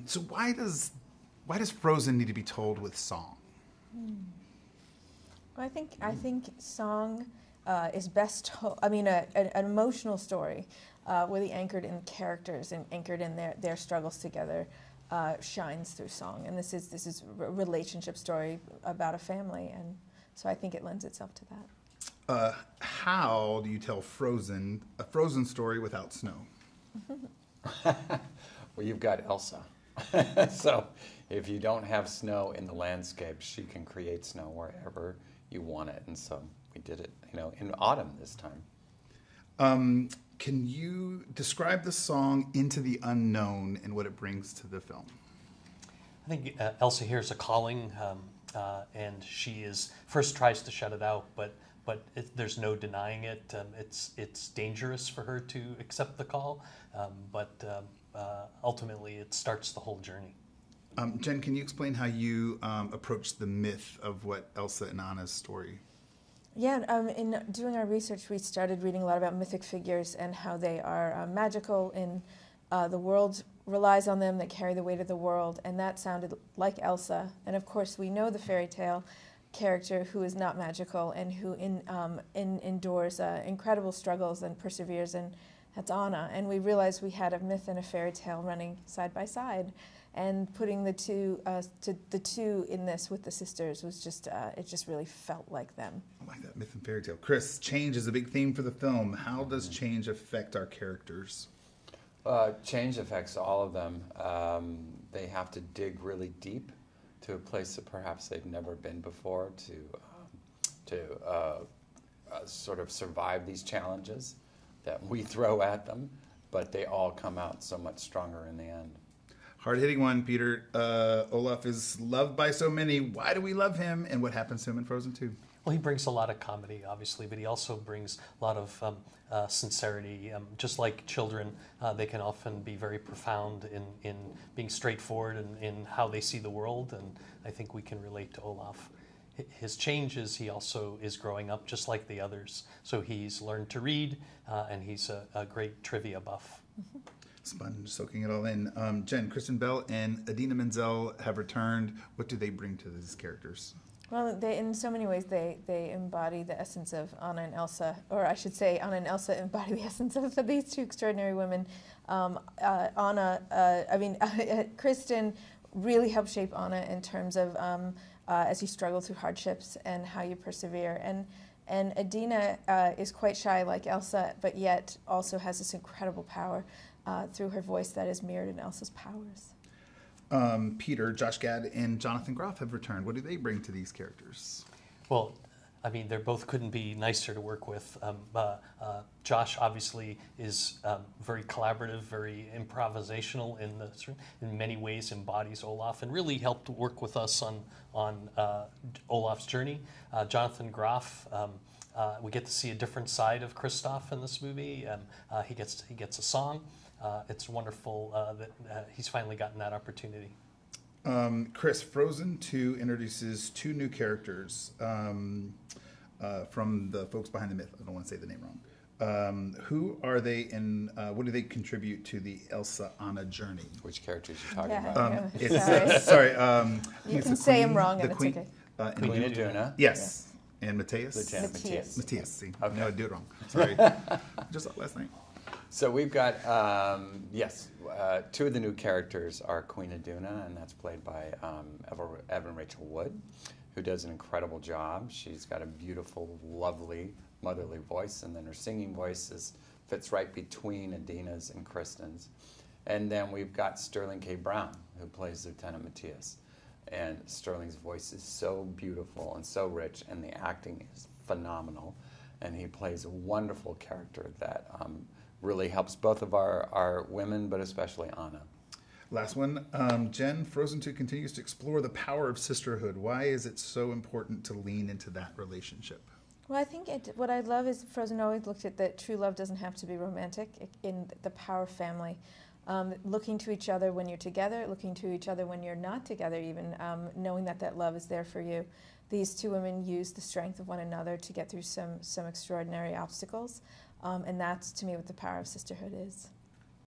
So why does Frozen need to be told with song? Well, I think song is best told. I mean, an emotional story, really anchored in characters and anchored in their struggles together, shines through song. And this is a relationship story about a family, and so I think it lends itself to that. How do you tell a Frozen story without snow? Well, you've got Elsa. So if you don't have snow in the landscape, she can create snow wherever you want it. And so we did it, in autumn this time. Can you describe the song Into the Unknown and what it brings to the film? I think Elsa hears a calling, and she first tries to shut it out, but there's no denying it. It's dangerous for her to accept the call, but ultimately it starts the whole journey. Jen, can you explain how you approached the myth of what Elsa and Anna's story? Yeah, in doing our research, we started reading a lot about mythic figures and how they are magical, and the world relies on them, that carry the weight of the world, and that sounded like Elsa. And of course, we know the fairy tale character who is not magical and who endures incredible struggles and perseveres, and that's Anna. And we realized we had a myth and a fairy tale running side by side, and putting the two in this with the sisters was just it just really felt like them. I like that, myth and fairy tale. Chris, change is a big theme for the film. How does change affect our characters? Change affects all of them. They have to dig really deep to a place that perhaps they've never been before to sort of survive these challenges that we throw at them, but they all come out so much stronger in the end. Hard-hitting one, Peter. Olaf is loved by so many. Why do we love him, and what happens to him in Frozen 2? Well, he brings a lot of comedy, obviously, but he also brings a lot of sincerity. Just like children, they can often be very profound in being straightforward in how they see the world, and I think we can relate to Olaf. His change is he also is growing up just like the others. So he's learned to read, and he's a great trivia buff. Sponge, soaking it all in. Jen, Kristen Bell and Idina Menzel have returned. What do they bring to these characters? Well, in so many ways, they embody the essence of Anna and Elsa, or I should say, Anna and Elsa embody the essence of these two extraordinary women. Kristen really helped shape Anna in terms of as you struggle through hardships and how you persevere. And Idina is quite shy like Elsa, but yet also has this incredible power through her voice that is mirrored in Elsa's powers. Peter, Josh Gad, and Jonathan Groff have returned. What do they bring to these characters? Well, I mean, they both couldn't be nicer to work with. Josh obviously is very collaborative, very improvisational in many ways, embodies Olaf, and really helped work with us on Olaf's journey. Jonathan Groff, we get to see a different side of Kristoff in this movie. He gets a song. It's wonderful that he's finally gotten that opportunity. Chris, Frozen 2 introduces two new characters from the folks behind the myth. I don't want to say the name wrong. Who are they, and what do they contribute to the Elsa-Anna journey? Which characters are you talking Sorry. about? Sorry. You can say them wrong, and it's queen, okay. Queen Idina? Yes. Yeah. And Matthias? Lieutenant Matthias. Matthias, see. Okay. No, I did it wrong. Sorry. Just like last night. So we've got, two of the new characters are Queen Idina, and that's played by Evan Rachel Wood, who does an incredible job. She's got a beautiful, lovely, motherly voice, and then her singing voice fits right between Idina's and Kristen's. And then we've got Sterling K. Brown, who plays Lieutenant Matthias. And Sterling's voice is so beautiful and so rich, and the acting is phenomenal. And he plays a wonderful character that really helps both of our women, but especially Anna. Last one. Jen, Frozen 2 continues to explore the power of sisterhood. Why is it so important to lean into that relationship? Well, I think what I love is Frozen always looked at that true love doesn't have to be romantic, in the power of family. Looking to each other when you're together, looking to each other when you're not together even, knowing that love is there for you. These two women use the strength of one another to get through some extraordinary obstacles, and that's, to me, what the power of sisterhood is.